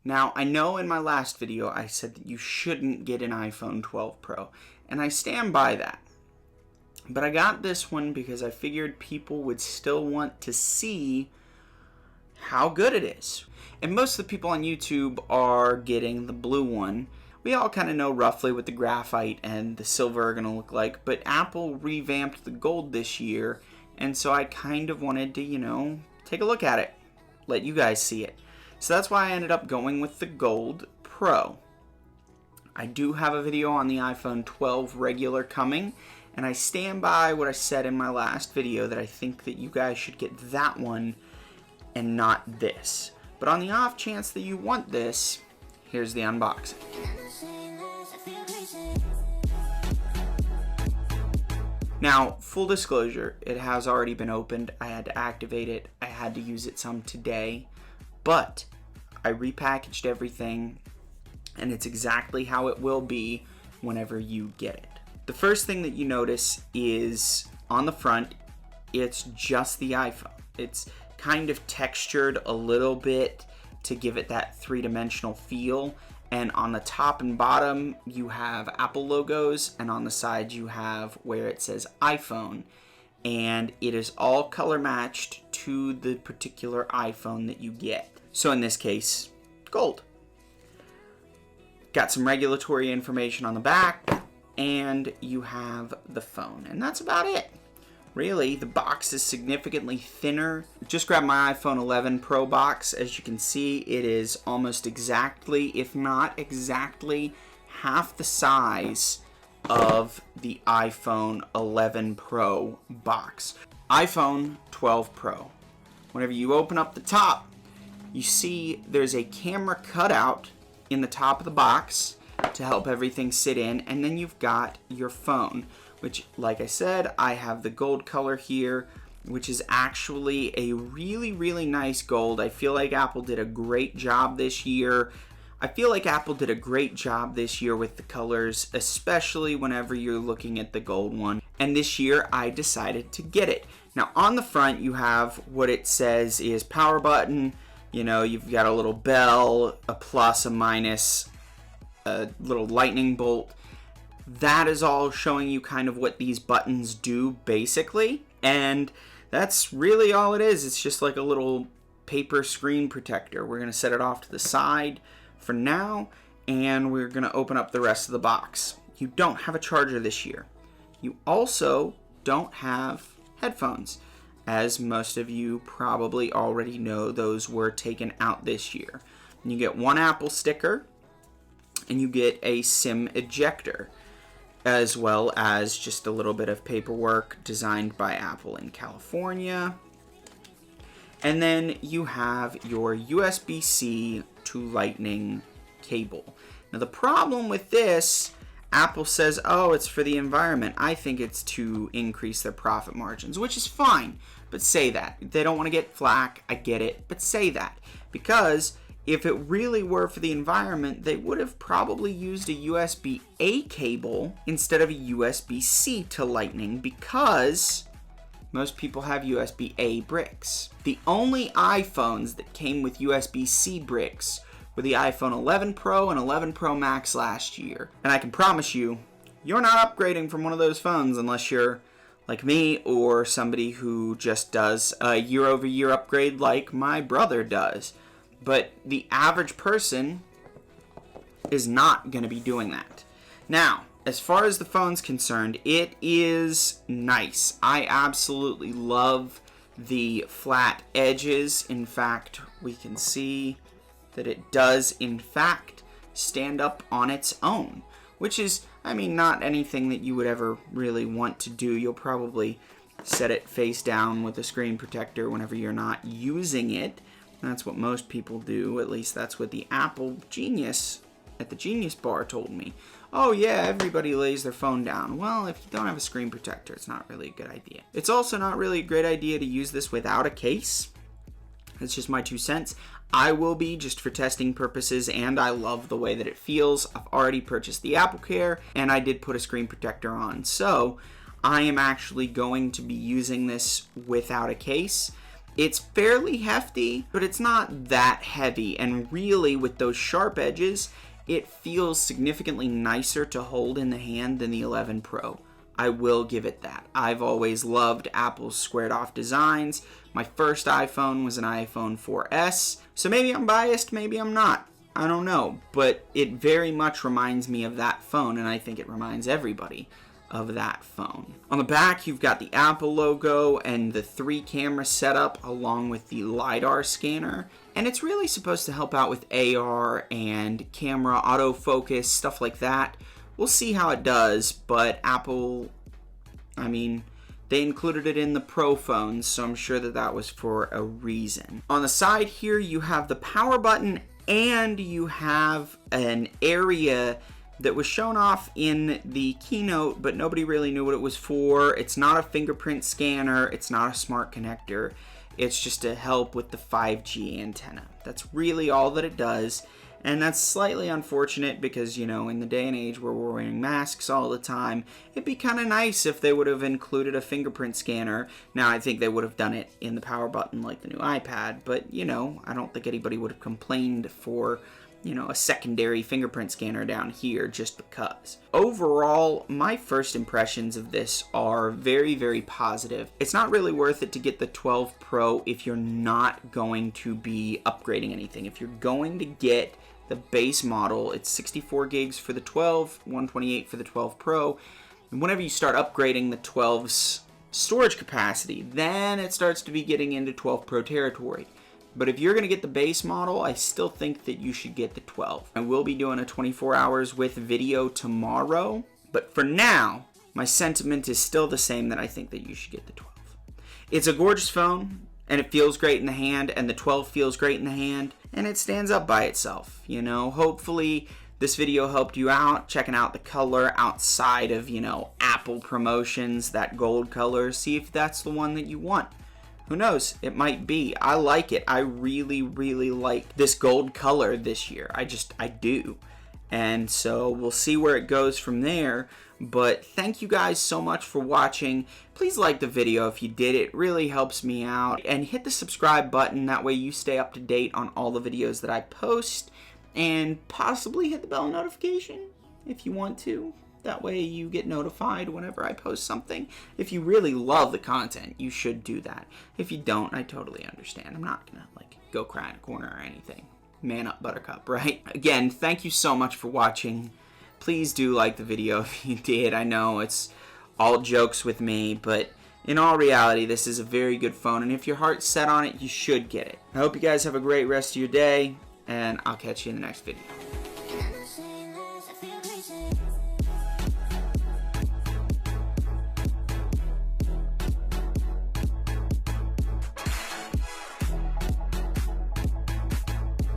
Now, I know in my last video I said that you shouldn't get an iPhone 12 Pro, and I stand by that. But I got this one because I figured people would still want to see how good it is. And most of the people on YouTube are getting the blue one. We all kind of know roughly what the graphite and the silver are going to look like, but Apple revamped the gold this year, and so I kind of wanted to, take a look at it, let you guys see it. So that's why I ended up going with the Gold Pro. I do have a video on the iPhone 12 regular coming, and I stand by what I said in my last video that I think that you guys should get that one and not this. But on the off chance that you want this, here's the unboxing. Now, full disclosure, it has already been opened. I had to activate it. I had to use it some today. But I repackaged everything, and it's exactly how it will be whenever you get it. The first thing that you notice is on the front, it's just the iPhone. It's kind of textured a little bit to give it that three-dimensional feel. And on the top and bottom, you have Apple logos, and on the side you have where it says iPhone. And it is all color matched to the particular iPhone that you get. So in this case, gold. Got some regulatory information on the back, and you have the phone. And that's about it. Really, the box is significantly thinner. Just grabbed my iPhone 11 Pro box. As you can see, it is almost exactly, if not exactly, half the size of the iPhone 11 Pro box. iPhone 12 Pro. Whenever you open up the top, you see there's a camera cutout in the top of the box to help everything sit in, and then you've got your phone, which, like I said, I have the gold color here, which is actually a really, really nice gold. I feel like Apple did a great job this year. with the colors, especially whenever you're looking at the gold one. And this year, I decided to get it. Now, on the front, you have what it says is power button. You've got a little bell, a plus, a minus, a little lightning bolt. That is all showing you kind of what these buttons do, basically. And that's really all it is. It's just like a little paper screen protector. We're going to set it off to the side for now, and we're going to open up the rest of the box. You don't have a charger this year. You also don't have headphones. As most of you probably already know, those were taken out this year. And you get one Apple sticker, and you get a SIM ejector, as well as just a little bit of paperwork designed by Apple in California. And then you have your USB-C to Lightning cable. Now, the problem with this, Apple says, oh, it's for the environment. I think it's to increase their profit margins, which is fine, but say that. They don't want to get flack, I get it, but say that. Because if it really were for the environment, they would have probably used a USB-A cable instead of a USB-C to Lightning, because most people have USB-A bricks. The only iPhones that came with USB-C bricks were the iPhone 11 Pro and 11 Pro Max last year. And I can promise you, you're not upgrading from one of those phones unless you're like me or somebody who just does a year-over-year upgrade like my brother does. But the average person is not going to be doing that. Now, as far as the phone's concerned, it is nice. I absolutely love the flat edges. In fact, we can see that it does, in fact, stand up on its own, which is, not anything that you would ever really want to do. You'll probably set it face down with a screen protector whenever you're not using it. That's what most people do. At least that's what the Apple Genius at the Genius Bar told me. Oh yeah, everybody lays their phone down. Well, if you don't have a screen protector, it's not really a good idea. It's also not really a great idea to use this without a case. That's just my 2 cents. I will be, just for testing purposes, and I love the way that it feels. I've already purchased the Apple Care, and I did put a screen protector on. So I am actually going to be using this without a case. It's fairly hefty, but it's not that heavy, and really with those sharp edges, it feels significantly nicer to hold in the hand than the 11 Pro. I will give it that. I've always loved Apple's squared off designs. My first iPhone was an iPhone 4S, so maybe I'm biased, maybe I'm not. I don't know, but it very much reminds me of that phone, and I think it reminds everybody of that phone. On the back, you've got the Apple logo and the 3 camera setup along with the LiDAR scanner, and it's really supposed to help out with AR and camera autofocus, stuff like that. We'll see how it does, but Apple, I mean, they included it in the Pro phones, so I'm sure that that was for a reason. On the side here, you have the power button and you have an area that was shown off in the keynote, but nobody really knew what it was for. It's not a fingerprint scanner. It's not a smart connector. It's just to help with the 5G antenna. That's really all that it does. And that's slightly unfortunate because, you know, in the day and age where we're wearing masks all the time, it'd be kind of nice if they would have included a fingerprint scanner. Now, I think they would have done it in the power button like the new iPad, but, you know, I don't think anybody would have complained for, you know, a secondary fingerprint scanner down here just because. Overall, my first impressions of this are very, very positive. It's not really worth it to get the 12 Pro if you're not going to be upgrading anything. If you're going to get the base model, it's 64 gigs for the 12, 128 for the 12 Pro. And whenever you start upgrading the 12's storage capacity, then it starts to be getting into 12 Pro territory. But if you're going to get the base model, I still think that you should get the 12. I will be doing a 24 hours with video tomorrow, but for now, my sentiment is still the same, that I think that you should get the 12. It's a gorgeous phone, and it feels great in the hand, and the 12 feels great in the hand, and it stands up by itself, you know. Hopefully this video helped you out, checking out the color outside of, you know, Apple promotions, that gold color. See if that's the one that you want. Who knows? It might be. I like it. I really, really like this gold color this year. I do. And so we'll see where it goes from there. But thank you guys so much for watching. Please like the video if you did. It really helps me out. And hit the subscribe button. That way you stay up to date on all the videos that I post. And possibly hit the bell notification if you want to. That way you get notified whenever I post something. If you really love the content, you should do that. If you don't, I totally understand. I'm not gonna like go cry in a corner or anything. Man up, Buttercup, right? Again, thank you so much for watching. Please do like the video if you did. I know it's all jokes with me, but in all reality, this is a very good phone, and if your heart's set on it, you should get it. I hope you guys have a great rest of your day, and I'll catch you in the next video.